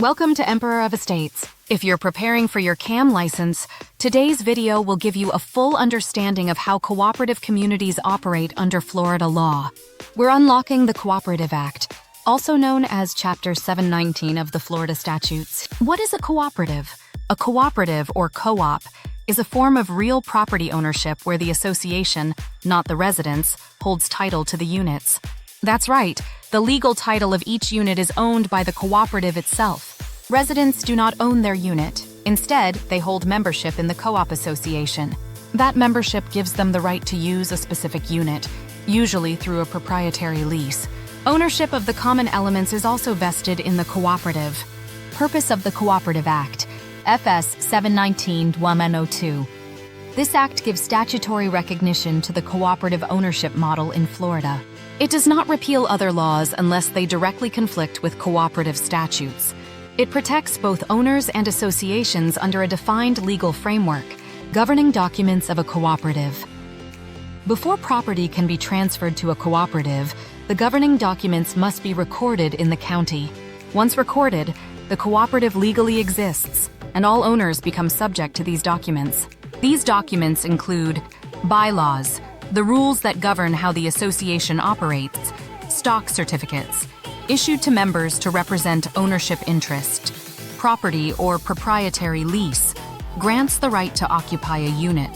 Welcome to Emperor of Estates. If you're preparing for your CAM license, today's video will give you a full understanding of how cooperative communities operate under Florida law. We're unlocking the Cooperative Act, also known as Chapter 719 of the Florida statutes. What is a cooperative? A cooperative, or co-op, is a form of real property ownership where the association, not the residents, holds title to the units. That's right, the legal title of each unit is owned by the cooperative itself. Residents do not own their unit. Instead, they hold membership in the co-op association. That membership gives them the right to use a specific unit, usually through a proprietary lease. Ownership of the common elements is also vested in the cooperative. Purpose of the Cooperative Act, FS 719-2. This act gives statutory recognition to the cooperative ownership model in Florida. It does not repeal other laws unless they directly conflict with cooperative statutes. It protects both owners and associations under a defined legal framework, governing documents of a cooperative. Before property can be transferred to a cooperative, the governing documents must be recorded in the county. Once recorded, the cooperative legally exists, and all owners become subject to these documents. These documents include bylaws, the rules that govern how the association operates, stock certificates, issued to members to represent ownership interest, property or proprietary lease, grants the right to occupy a unit.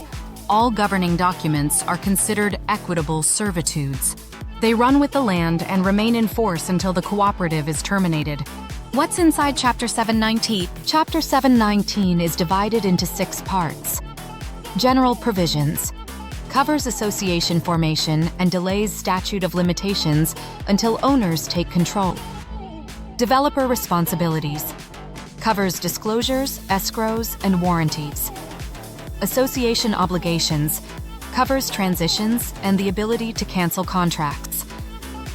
All governing documents are considered equitable servitudes. They run with the land and remain in force until the cooperative is terminated. What's inside Chapter 719? Chapter 719 is divided into 6 parts. General provisions. Covers association formation and delays statute of limitations until owners take control. Developer responsibilities. Covers disclosures, escrows, and warranties. Association obligations. Covers transitions and the ability to cancel contracts.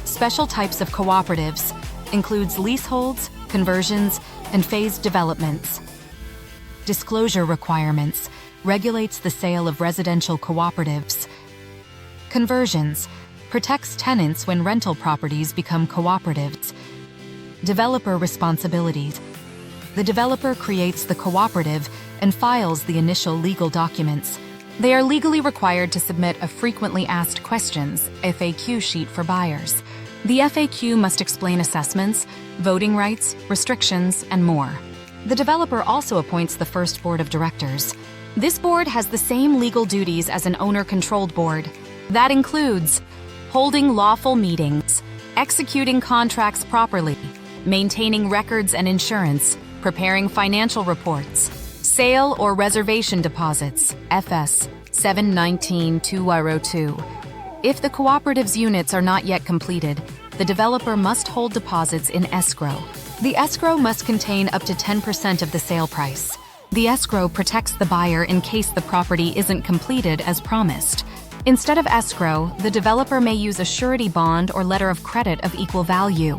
Special types of cooperatives. Includes leaseholds, conversions, and phased developments. Disclosure requirements. Regulates the sale of residential cooperatives. Conversions. Protects tenants when rental properties become cooperatives. Developer responsibilities. The developer creates the cooperative and files the initial legal documents. They are legally required to submit a frequently asked questions FAQ sheet for buyers. The FAQ must explain assessments, voting rights, restrictions, and more. The developer also appoints the first board of directors. This board has the same legal duties as an owner-controlled board. That includes holding lawful meetings, executing contracts properly, maintaining records and insurance, preparing financial reports, sale or reservation deposits, FS 719-202. If the cooperative's units are not yet completed, the developer must hold deposits in escrow. The escrow must contain up to 10% of the sale price. The escrow protects the buyer in case the property isn't completed as promised. Instead of escrow, the developer may use a surety bond or letter of credit of equal value.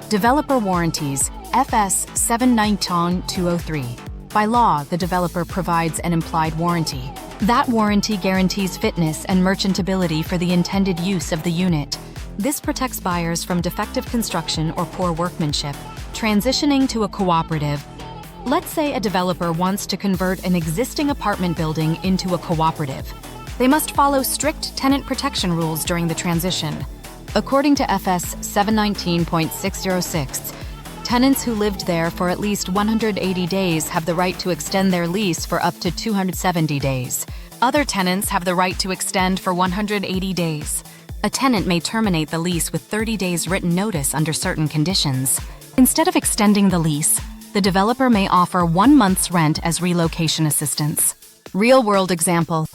Developer warranties, FS 719-203. By law, the developer provides an implied warranty. That warranty guarantees fitness and merchantability for the intended use of the unit. This protects buyers from defective construction or poor workmanship. Transitioning to a cooperative. Let's say a developer wants to convert an existing apartment building into a cooperative. They must follow strict tenant protection rules during the transition. According to FS 719.606, tenants who lived there for at least 180 days have the right to extend their lease for up to 270 days. Other tenants have the right to extend for 180 days. A tenant may terminate the lease with 30 days written notice under certain conditions. Instead of extending the lease, the developer may offer 1 month's rent as relocation assistance. Real-world example.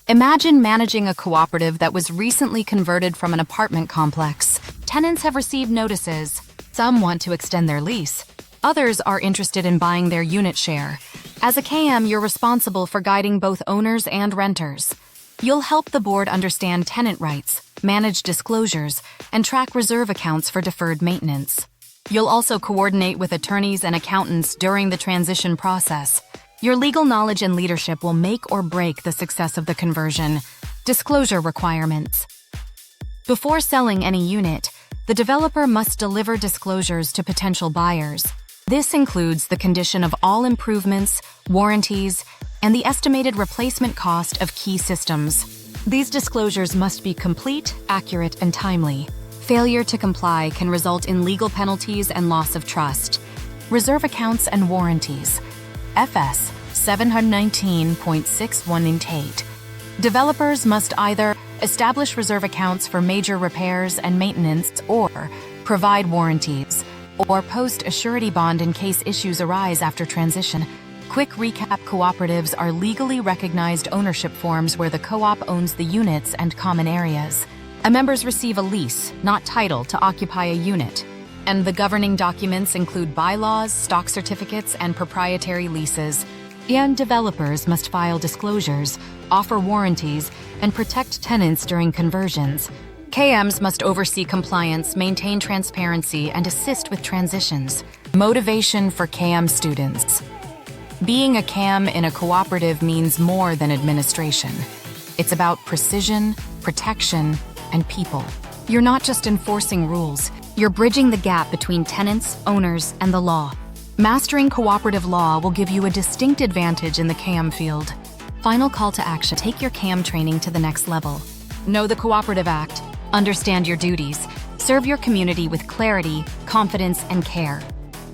Imagine managing a cooperative that was recently converted from an apartment complex. Tenants have received notices. Some want to extend their lease. Others are interested in buying their unit share. As a KM, you're responsible for guiding both owners and renters. You'll help the board understand tenant rights, manage disclosures, and track reserve accounts for deferred maintenance. You'll also coordinate with attorneys and accountants during the transition process. Your legal knowledge and leadership will make or break the success of the conversion. Disclosure requirements. Before selling any unit, the developer must deliver disclosures to potential buyers. This includes the condition of all improvements, warranties, and the estimated replacement cost of key systems. These disclosures must be complete, accurate, and timely. Failure to comply can result in legal penalties and loss of trust. Reserve accounts and warranties. FS 719.618. Developers must either establish reserve accounts for major repairs and maintenance or provide warranties, or post a surety bond in case issues arise after transition. Quick recap: cooperatives are legally recognized ownership forms where the co-op owns the units and common areas. Members receive a lease, not title, to occupy a unit. And the governing documents include bylaws, stock certificates, and proprietary leases. And developers must file disclosures, offer warranties, and protect tenants during conversions. KMs must oversee compliance, maintain transparency, and assist with transitions. Motivation for KM students. Being a KM in a cooperative means more than administration. It's about precision, protection, and people. You're not just enforcing rules, you're bridging the gap between tenants, owners, and the law. Mastering cooperative law will give you a distinct advantage in the KM field. Final call to action: take your KM training to the next level. Know the Cooperative Act, understand your duties, serve your community with clarity, confidence, and care.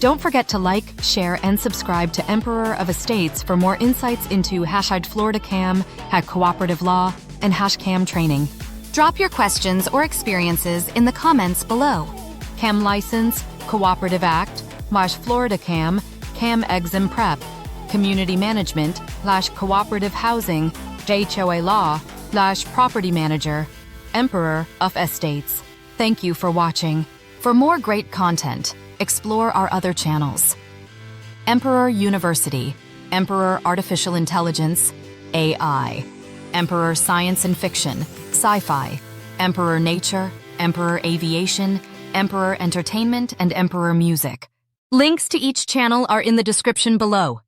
Don't forget to like, share, and subscribe to Emperor of Estates for more insights into #Florida CAM, #cooperative law, and #CAM training. Drop your questions or experiences in the comments below. CAM license, Cooperative Act, Florida CAM, CAM Exim Prep, Community Management, Cooperative Housing, HOA Law, Property Manager, Emperor of Estates. Thank you for watching. For more great content, explore our other channels. Emperor University, Emperor Artificial Intelligence, AI, Emperor Science and Fiction, Sci-Fi, Emperor Nature, Emperor Aviation, Emperor Entertainment, and Emperor Music. Links to each channel are in the description below.